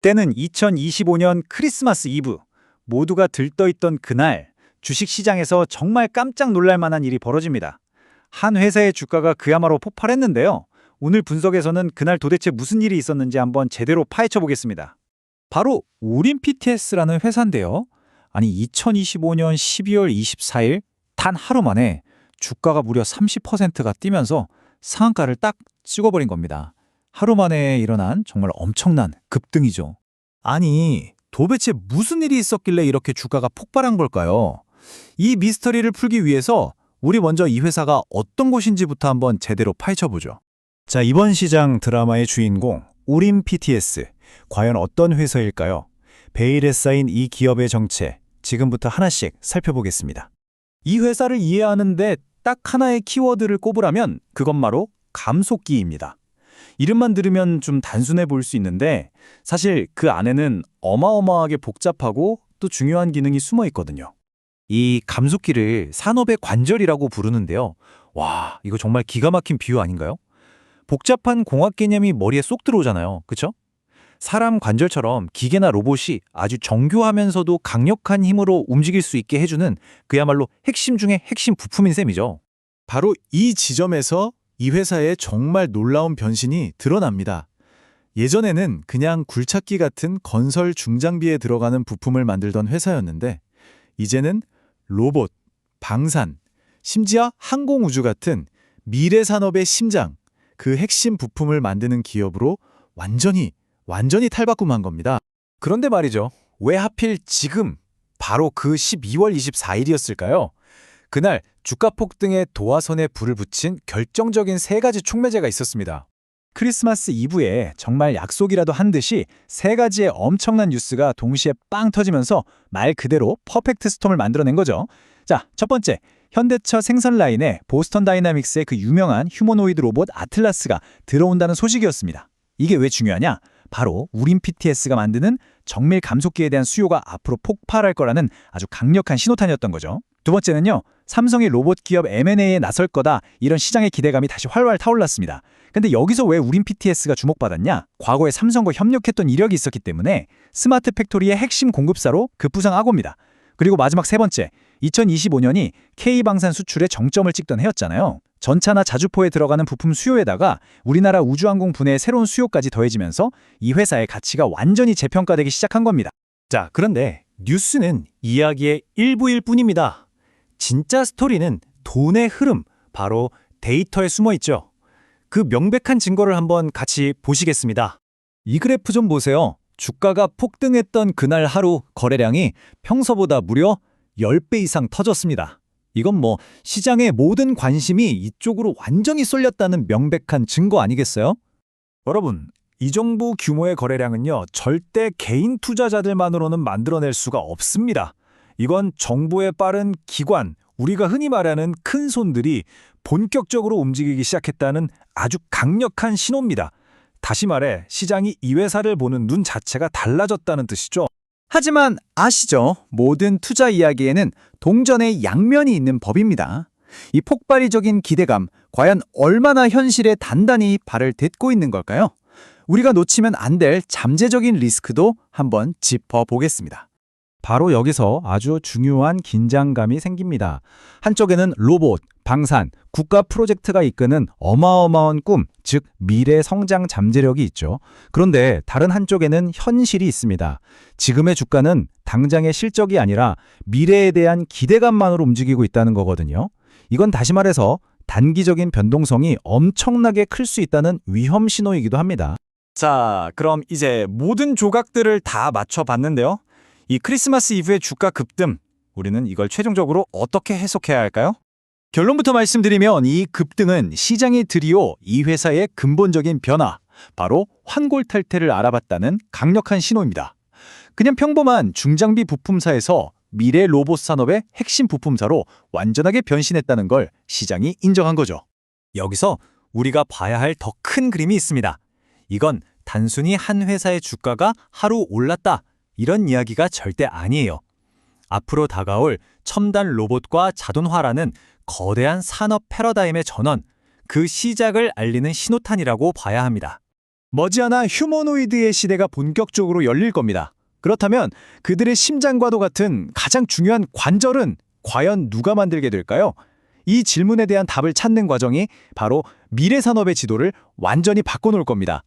때는 2025년 크리스마스 이브. 모두가 들떠있던 그날, 주식시장에서 정말 깜짝 놀랄 만한 일이 벌어집니다. 한 회사의 주가가 그야말로 폭발했는데요. 오늘 분석에서는 그날 도대체 무슨 일이 있었는지 한번 제대로 파헤쳐 보겠습니다. 바로 우린 PTS라는 회사인데요. 아니 2025년 12월 24일 단 하루 만에 주가가 무려 30%가 뛰면서 상한가를 딱 찍어버린 겁니다. 하루 만에 일어난 정말 엄청난 급등이죠. 아니, 도대체 무슨 일이 있었길래 이렇게 주가가 폭발한 걸까요? 이 미스터리를 풀기 위해서 우리 먼저 이 회사가 어떤 곳인지부터 한번 제대로 파헤쳐보죠. 자, 이번 시장 드라마의 주인공, 우린 PTS. 과연 어떤 회사일까요? 베일에 쌓인 이 기업의 정체, 지금부터 하나씩 살펴보겠습니다. 이 회사를 이해하는데 딱 하나의 키워드를 꼽으라면 그건 바로 감속기입니다. 이름만 들으면 좀 단순해 보일 수 있는데 사실 그 안에는 어마어마하게 복잡하고 또 중요한 기능이 숨어 있거든요. 이 감속기를 산업의 관절이라고 부르는데요. 와, 이거 정말 기가 막힌 비유 아닌가요? 복잡한 공학 개념이 머리에 쏙 들어오잖아요. 그쵸? 사람 관절처럼 기계나 로봇이 아주 정교하면서도 강력한 힘으로 움직일 수 있게 해주는 그야말로 핵심 중의 핵심 부품인 셈이죠. 바로 이 지점에서 이 회사의 정말 놀라운 변신이 드러납니다. 예전에는 그냥 굴착기 같은 건설 중장비에 들어가는 부품을 만들던 회사였는데 이제는 로봇, 방산, 심지어 항공우주 같은 미래 산업의 심장, 그 핵심 부품을 만드는 기업으로 완전히 탈바꿈한 겁니다. 그런데 말이죠. 왜 하필 지금 바로 그 12월 24일이었을까요? 그날 주가 폭등에 도화선에 불을 붙인 결정적인 세 가지 촉매제가 있었습니다. 크리스마스 이브에 정말 약속이라도 한 듯이 세 가지의 엄청난 뉴스가 동시에 빵 터지면서 말 그대로 퍼펙트 스톰을 만들어낸 거죠. 자, 첫 번째, 현대차 생산 라인에 보스턴 다이나믹스의 그 유명한 휴머노이드 로봇 아틀라스가 들어온다는 소식이었습니다. 이게 왜 중요하냐? 바로 우린 PTS가 만드는 정밀 감속기에 대한 수요가 앞으로 폭발할 거라는 아주 강력한 신호탄이었던 거죠. 두 번째는요, 삼성이 로봇 기업 M&A에 나설 거다, 이런 시장의 기대감이 다시 활활 타올랐습니다. 근데 여기서 왜 우린 PTS가 주목받았냐? 과거에 삼성과 협력했던 이력이 있었기 때문에 스마트 팩토리의 핵심 공급사로 급부상한 겁니다. 그리고 마지막 세 번째, 2025년이 K방산 수출의 정점을 찍던 해였잖아요. 전차나 자주포에 들어가는 부품 수요에다가 우리나라 우주항공 분해의 새로운 수요까지 더해지면서 이 회사의 가치가 완전히 재평가되기 시작한 겁니다. 자, 그런데 뉴스는 이야기의 일부일 뿐입니다. 진짜 스토리는 돈의 흐름, 바로 데이터에 숨어 있죠. 그 명백한 증거를 한번 같이 보시겠습니다. 이 그래프 좀 보세요. 주가가 폭등했던 그날 하루 거래량이 평소보다 무려 10배 이상 터졌습니다. 이건 뭐 시장의 모든 관심이 이쪽으로 완전히 쏠렸다는 명백한 증거 아니겠어요? 여러분, 이 정도 규모의 거래량은요, 절대 개인 투자자들만으로는 만들어낼 수가 없습니다. 이건 정부의 빠른 기관, 우리가 흔히 말하는 큰 손들이 본격적으로 움직이기 시작했다는 아주 강력한 신호입니다. 다시 말해 시장이 이 회사를 보는 눈 자체가 달라졌다는 뜻이죠. 하지만 아시죠? 모든 투자 이야기에는 동전의 양면이 있는 법입니다. 이 폭발이적인 기대감, 과연 얼마나 현실에 단단히 발을 딛고 있는 걸까요? 우리가 놓치면 안 될 잠재적인 리스크도 한번 짚어보겠습니다. 바로 여기서 아주 중요한 긴장감이 생깁니다. 한쪽에는 로봇, 방산, 국가 프로젝트가 이끄는 어마어마한 꿈, 즉 미래 성장 잠재력이 있죠. 그런데 다른 한쪽에는 현실이 있습니다. 지금의 주가는 당장의 실적이 아니라 미래에 대한 기대감만으로 움직이고 있다는 거거든요. 이건 다시 말해서 단기적인 변동성이 엄청나게 클 수 있다는 위험 신호이기도 합니다. 자, 그럼 이제 모든 조각들을 다 맞춰봤는데요. 이 크리스마스 이브의 주가 급등, 우리는 이걸 최종적으로 어떻게 해석해야 할까요? 결론부터 말씀드리면 이 급등은 시장의 드리오, 이 회사의 근본적인 변화, 바로 환골탈태를 알아봤다는 강력한 신호입니다. 그냥 평범한 중장비 부품사에서 미래 로봇 산업의 핵심 부품사로 완전하게 변신했다는 걸 시장이 인정한 거죠. 여기서 우리가 봐야 할 더 큰 그림이 있습니다. 이건 단순히 한 회사의 주가가 하루 올랐다, 이런 이야기가 절대 아니에요. 앞으로 다가올 첨단 로봇과 자동화라는 거대한 산업 패러다임의 전환, 그 시작을 알리는 신호탄이라고 봐야 합니다. 머지않아 휴머노이드의 시대가 본격적으로 열릴 겁니다. 그렇다면 그들의 심장과도 같은 가장 중요한 관절은 과연 누가 만들게 될까요? 이 질문에 대한 답을 찾는 과정이 바로 미래 산업의 지도를 완전히 바꿔놓을 겁니다.